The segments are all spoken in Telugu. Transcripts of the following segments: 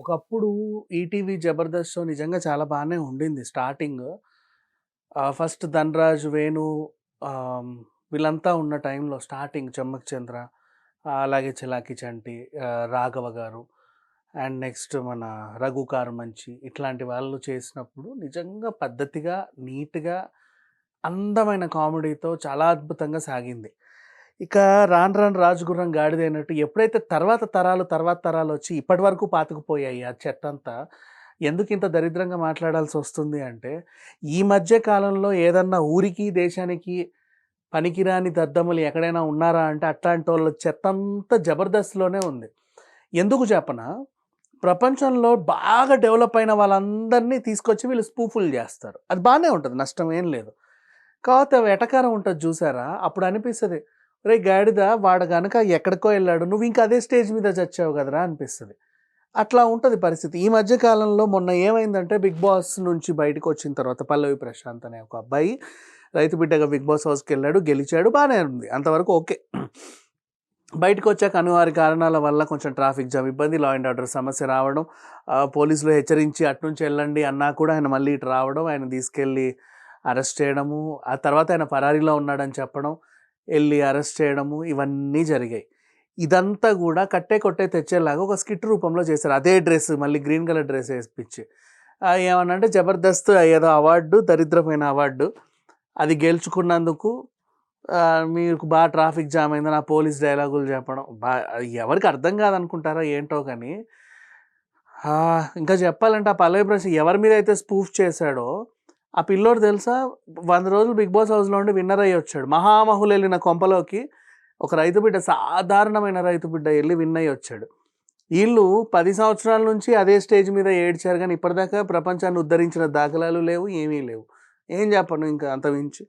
ఒకప్పుడు ఈటీవీ 'జబర్దస్త్' షో నిజంగా చాలా బానే ఉండింది స్టార్టింగ్. ఫస్ట్ 'ధనరాజ్', 'వేణు' ఆహ్, వీళ్ళంతా ఉన్న టైంలో స్టార్టింగ్ 'చమ్మక్ చంద్ర' అలాగే 'చలాకీ చంటి', 'రాఘవ' గారు అండ్ నెక్స్ట్ మన 'రఘు కార్మంచి' ఇట్లాంటి వాళ్ళు చేసినప్పుడు నిజంగా పద్ధతిగా, నీట్‌గా, అందమైన కామెడీతో చాలా అద్భుతంగా సాగింది. ఇక రాను రాను 'రాజుగుర్రం గాడిదైనట్టు' ఎప్పుడైతే తర్వాత తరాలొచ్చి ఇప్పటి వరకు పాతుకుపోయాయి ఆ చెత్తంతా. ఎందుకింత దరిద్రంగా మాట్లాడాల్సొస్తుంది అంటే, ఈ మధ్య కాలంలో ఏదన్నా ఊరికి, దేశానికి పనికిరాని దద్దమ్మలు ఎక్కడైనా ఉన్నారా అంటే అట్లాంటోళ్ళ చెత్తంతా 'జబర్దస్త్‌లోనే' ఉంది. ఎందుకు చెప్పనా? ప్రపంచంలో బాగా డెవలప్ అయిన వాళ్ళందరిని తీసుకొచ్చి వీళ్ళు స్పూఫులు జేస్తారు. అది బానే ఉంటది. నష్టం ఏం లేదు. కాపోతే వెటకారం ఉంటది జూసారా? అప్పుడు అనిపిస్తది. "ఒరేయ్ గాడిద వాడు గనక ఎక్కడికో ఎళ్ళాడు. నువ్వింక అదే స్టేజ్ మీద చచ్చావు గదరా!" అనిపిస్తది. అట్లా ఉంటది పరిస్థితి. ఈ మధ్య కాలంలో మొన్న ఏమైందంటే 'బిగ్ బాస్' నుంచి బయటకొచ్చిన తర్వాత 'పల్లవి ప్రశాంత్' అనే ఒక అబ్బాయి రైతు బిడ్డగా 'బిగ్ బాస్' హౌస్‌కెళ్ళాడు. గెలిచాడు. బానే ఉంది. అంతవరకు ఓకే. బయటకొచ్చాక అనివార్య కారణాల వల్ల కొంచెం ట్రాఫిక్ జామ్ ఇబ్బంది, లా అండ్ ఆర్డర్ సమస్య రావడం, పోలీసులు హెచ్చరించి అటునుంచి ఎళ్ళండి అన్నా కూడా ఆయన మళ్ళీ ఇటు రావడం, ఆయనను తీసుకెళ్ళి అరెస్ట్ చేయడము, ఆ తర్వాత ఆయన పరారీలో ఉన్నాడని చెప్పడం, ఎళ్లి అరెస్ట్ చేయడము ఇవన్నీ జరిగాయి. ఇదంతా గూడా కట్టే కొట్టే తెచ్చేలాగా ఒక స్కిట్ రూపంలో చేశారు. అదే డ్రెస్ మళ్ళీ గ్రీన్ కలర్ డ్రెస్ ఏసిపిచ్చి. ఏమనంటే 'జబర్దస్త్' ఏదో అవార్డు, దరిద్రమైన అవార్డు. అది గెలుచుకున్నందుకు మీకు ట్రాఫిక్ జామ్ అయిందని ఆ పోలీస్ డైలాగులు చెప్పడం. ఎవరికీ అర్థం కాదనుకుంటారో ఏంటో గానీ, ఇంకా చెప్పాలంటే ఆ 'పల్లవి ప్రశాంత్' ఎవరి మీదైతే స్పూఫ్ చేశాడో, ఆ పిల్లోడు తెలుసా 100 రోజులు 'బిగ్ బాస్' హౌస్‌లో ఉండి విన్నర్ అయ్యొచ్చాడు. మహామహులెళ్ళిన కొంపలోకి ఒక రైతు బిడ్డ, సాధారణమైన రైతు బిడ్డ ఎళ్లి విన్ అయ్యొచ్చాడు. ఈళ్ళు 10 సంవత్సరాల నుంచి అదే స్టేజ్ మీద ఏడ్చారు గానీ, ఇప్పటిదాకా ప్రపంచాన్ని ఉద్ధరించిన దాఖలాలు లేవు, ఏమీ లేవు. ఏం చెప్పను ఇంకా అంతకుమించి.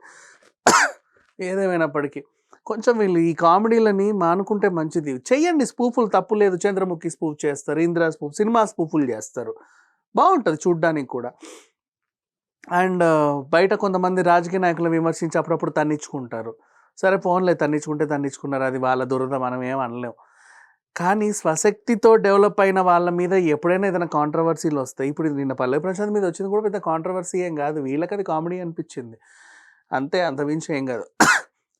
ఏదేమైనప్పటికీ కొంచెం వీళ్ళు ఈ కామెడీలని మానుకుంటే మంచిది. చెయ్యండి స్పూఫులు తప్పులేదు. 'చంద్రముఖి' స్పూఫ్ చేస్తారు, 'ఇంద్ర' స్పూఫ్, సినిమా స్పూఫులు చేస్తారు. బావుంటది చూడ్డానికి కూడా. అండ్ బయట కొంతమంది రాజకీయ నాయకులను విమర్శించి అప్పుడప్పుడు తన్నించుకుంటారు. సరే పోన్లే తన్నించుకుంటే తన్నించుకున్నారు. అది వాళ్ళ దురద మనం ఏం అనలేం. కానీ స్వశక్తితో డెవలప్ అయిన వాళ్ళ మీద ఎప్పుడైనా ఏదైనా కాంట్రోవర్సీలొస్తాయి. ఇప్పుడు నిన్న 'పల్లవి ప్రశాంత్' మీద వచ్చింది కూడా పెద్ద కాంట్రోవర్సీ ఏం గాదు. వీళ్ళకది కామెడీ అనిపిచ్చింది. అంతే అంతకుమించి ఏం గాదు.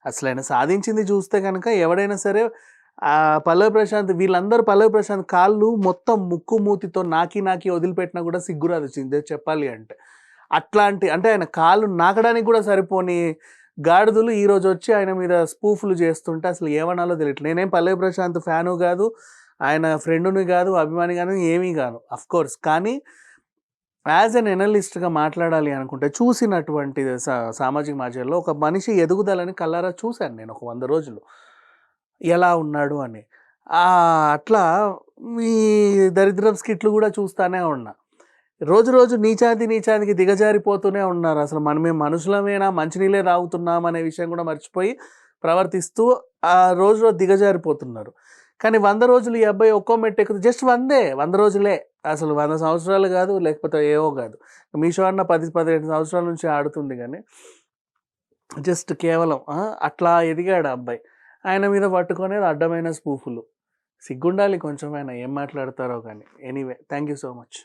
అసలాయన సాధించింది చూస్తే గనక ఎవడైనా సరే 'పల్లవి ప్రశాంత్' వీళ్ళందరూ 'పల్లవి ప్రశాంత్' కాళ్ళు మొత్తం ముక్కు మూతితో నాకి వదిలిపెట్టినా కూడా సిగ్గు రాదు చెప్పాలి అంటే. అట్లాంటి అంటే ఆయన కాళ్ళు నాకడానికి కూడా సరిపోని గాడిదలు ఈరోజొచ్చి ఆయన మీద స్పూఫ్‌లు చేస్తుంటే అసలు ఏమనాలో తెలియట్లేదు. నేనేం 'పల్లవి ప్రశాంత్' ఫ్యాను గాదు, ఆయన ఫ్రెండుని గాదు, అభిమాని గాను ఏమీ గాను ఆఫ్‌కోర్స్. కానీ యాజ్ ఎన్ ఎనలిస్ట్‌గా మాట్లాడాలి అనుకుంటే చూసినటువంటి సామాజిక మాధ్యమాల్లో ఒక మనిషి ఎదుగుదలని కళ్ళారా చూశాను నేను ఒక 100 రోజులు. ఎలా ఉన్నాడు అని. అట్లా ఈ దరిద్రపు స్కిట్‌లు గూడా చూస్తానే ఉన్నా. రోజు నీచానికి దిగజారిపోతూనే ఉన్నారు. అసలు మనమేం మనుషులమేనా? మంచినీళ్ళే తాగుతున్నామనే విషయం కూడా మర్చిపోయి ప్రవర్తిస్తూ రోజు దిగజారిపోతున్నారు. కానీ 100 రోజులు ఈ అబ్బాయి ఒక్కో మెట్టెక్కుతూ జస్ట్ 100 రోజులే. అసలు 100 సంవత్సరాలు గాదు, లేకపోతే ఏవో గాదు. మీషో అన్న 10, 15 సంవత్సరాల నుంచి ఆడుతుంది గానీ, జస్ట్ కేవలం అట్లా ఎదిగాడు ఆ అబ్బాయి. ఆయన మీద పట్టుకునేది అడ్డమైన స్పూఫులు. సిగ్గుండాలి కొంచెమైనా ఏం మాట్లాడతారో గానీ. Anyway thank you so much.